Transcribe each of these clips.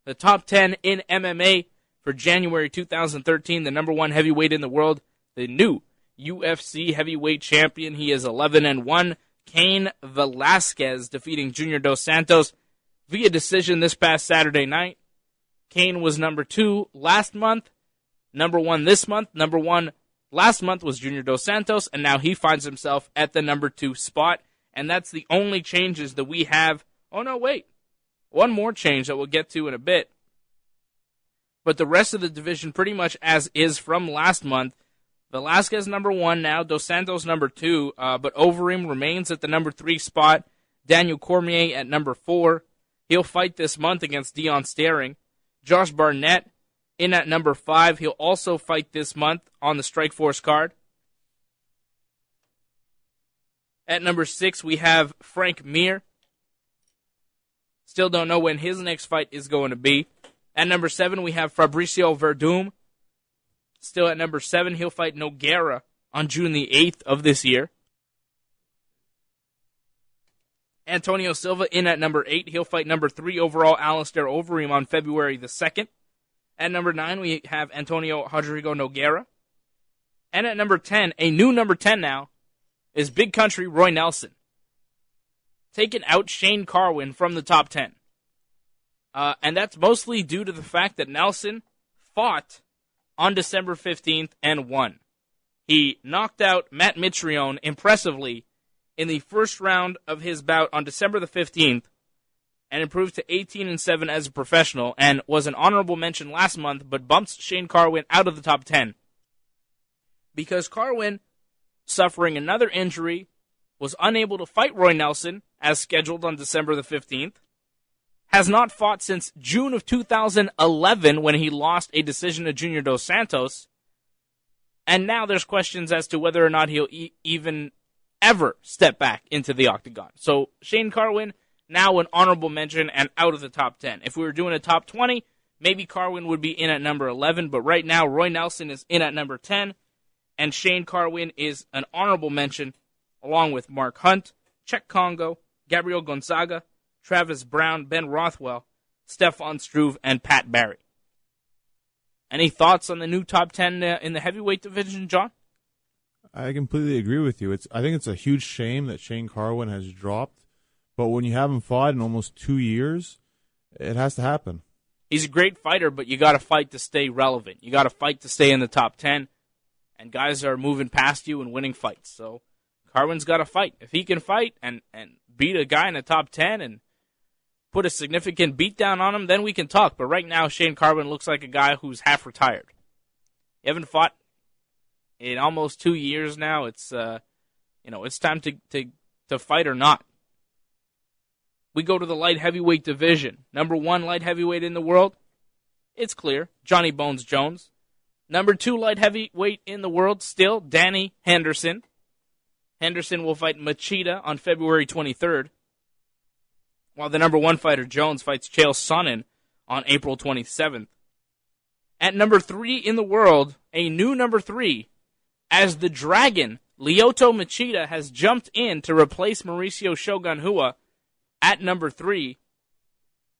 the top 10 in MMA for January 2013, the number 1 heavyweight in the world, the new UFC heavyweight champion. He is 11-1. Cain Velasquez defeating Junior Dos Santos via decision this past Saturday night. Cain was number 2 last month, number 1 this month. Number 1 last month was Junior Dos Santos, and now he finds himself at the number 2 spot. And that's the only changes that we have. Oh, no, wait. One more change that we'll get to in a bit. But the rest of the division pretty much as is from last month. Velasquez number 1 now, Dos Santos number 2, but Overeem remains at the number 3 spot. Daniel Cormier at number 4. He'll fight this month against Dion Staring. Josh Barnett in at number 5. He'll also fight this month on the Strikeforce card. At number 6, we have Frank Mir. Still don't know when his next fight is going to be. At number 7, we have Fabricio Verdum. Still at number 7, he'll fight Nogueira on June the 8th of this year. Antonio Silva in at number 8. He'll fight number 3 overall Alistair Overeem on February the 2nd. At number 9, we have Antonio Rodrigo Nogueira. And at number 10, a new number 10 now, is Big Country Roy Nelson. Taking out Shane Carwin from the top 10. And that's mostly due to the fact that Nelson fought on December 15th and won. He knocked out Matt Mitrione impressively in the first round of his bout on December the 15th and improved to 18-7 as a professional and was an honorable mention last month, but bumps Shane Carwin out of the top 10. Because Carwin, suffering another injury, was unable to fight Roy Nelson as scheduled on December the 15th, has not fought since June of 2011 when he lost a decision to Junior Dos Santos, and now there's questions as to whether or not he'll even ever step back into the octagon. So Shane Carwin, now an honorable mention and out of the top 10. If we were doing a top 20, maybe Carwin would be in at number 11, but right now Roy Nelson is in at number 10, and Shane Carwin is an honorable mention along with Mark Hunt, Czech Congo, Gabriel Gonzaga, Travis Brown, Ben Rothwell, Stefan Struve, and Pat Barry. Any thoughts on the new top 10 in the heavyweight division, John? I completely agree with you. I think it's a huge shame that Shane Carwin has dropped, but when you haven't fought in almost 2 years, it has to happen. He's a great fighter, but you got to fight to stay relevant. You got to fight to stay in the top 10, and guys are moving past you and winning fights. So Carwin's got to fight. If he can fight and beat a guy in the top 10 and put a significant beatdown on him, then we can talk. But right now, Shane Carwin looks like a guy who's half retired. You haven't fought in almost 2 years now. It's it's time to fight or not. We go to the light heavyweight division. Number 1 light heavyweight in the world, it's clear, Johnny Bones Jones. Number 2 light heavyweight in the world, still Danny Henderson. Henderson will fight Machida on February 23rd. While the number 1 fighter, Jones, fights Chael Sonnen on April 27th. At number 3 in the world, a new number 3, as the Dragon, Lyoto Machida has jumped in to replace Mauricio Shogun Rua at number 3,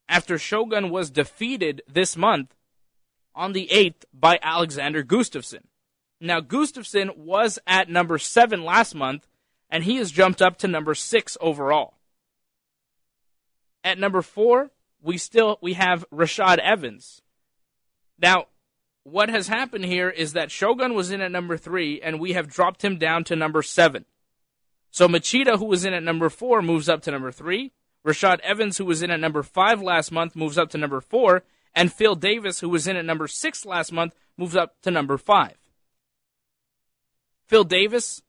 after Shogun was defeated this month on the 8th by Alexander Gustafsson. Now, Gustafsson was at number 7 last month, and he has jumped up to number 6 overall. At number 4, we have Rashad Evans. Now, what has happened here is that Shogun was in at number 3, and we have dropped him down to number 7. So Machida, who was in at number 4, moves up to number 3. Rashad Evans, who was in at number 5 last month, moves up to number 4. And Phil Davis, who was in at number 6 last month, moves up to number 5. Phil Davis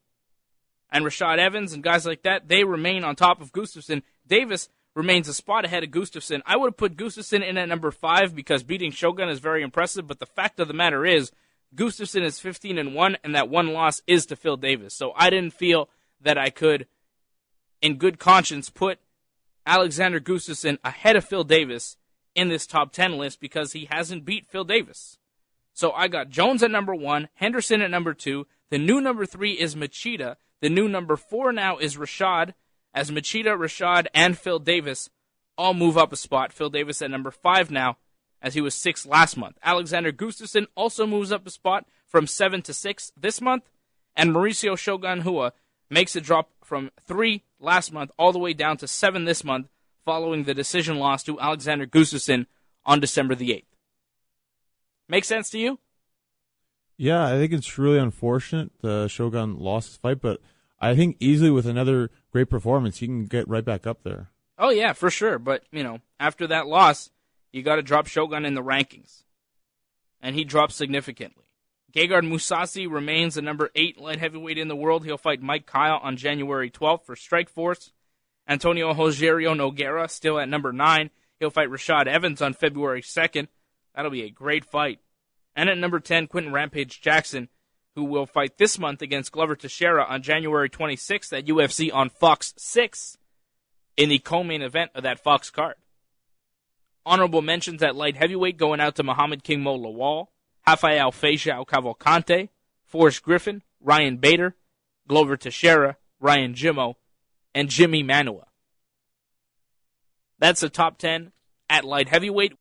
and Rashad Evans and guys like that, they remain on top of Gustafsson. Davis remains a spot ahead of Gustafsson. I would have put Gustafsson in at number 5 because beating Shogun is very impressive, but the fact of the matter is Gustafsson is 15-1, and that one loss is to Phil Davis. So I didn't feel that I could, in good conscience, put Alexander Gustafsson ahead of Phil Davis in this top 10 list because he hasn't beat Phil Davis. So I got Jones at number 1, Henderson at number 2, the new number 3 is Machida, the new number 4 now is Rashad, as Machida, Rashad, and Phil Davis all move up a spot. Phil Davis at number 5 now, as he was 6th last month. Alexander Gustafsson also moves up a spot from 7 to 6 this month, and Mauricio Shogun Rua makes a drop from 3 last month all the way down to 7 this month, following the decision loss to Alexander Gustafsson on December the 8th. Make sense to you? Yeah, I think it's really unfortunate the Shogun lost his fight, but I think easily with another great performance, he can get right back up there. Oh, yeah, for sure. But, after that loss, you got to drop Shogun in the rankings. And he dropped significantly. Gegard Mousasi remains the number 8 light heavyweight in the world. He'll fight Mike Kyle on January 12th for Strikeforce. Antonio Rogerio Nogueira still at number 9. He'll fight Rashad Evans on February 2nd. That'll be a great fight. And at number 10, Quentin Rampage Jackson, who will fight this month against Glover Teixeira on January 26th at UFC on Fox 6 in the co-main event of that Fox card. Honorable mentions at light heavyweight going out to Muhammad King Mo Lawal, Rafael Feijão Cavalcante, Forrest Griffin, Ryan Bader, Glover Teixeira, Ryan Jimmo, and Jimmy Manua. That's the top 10 at light heavyweight.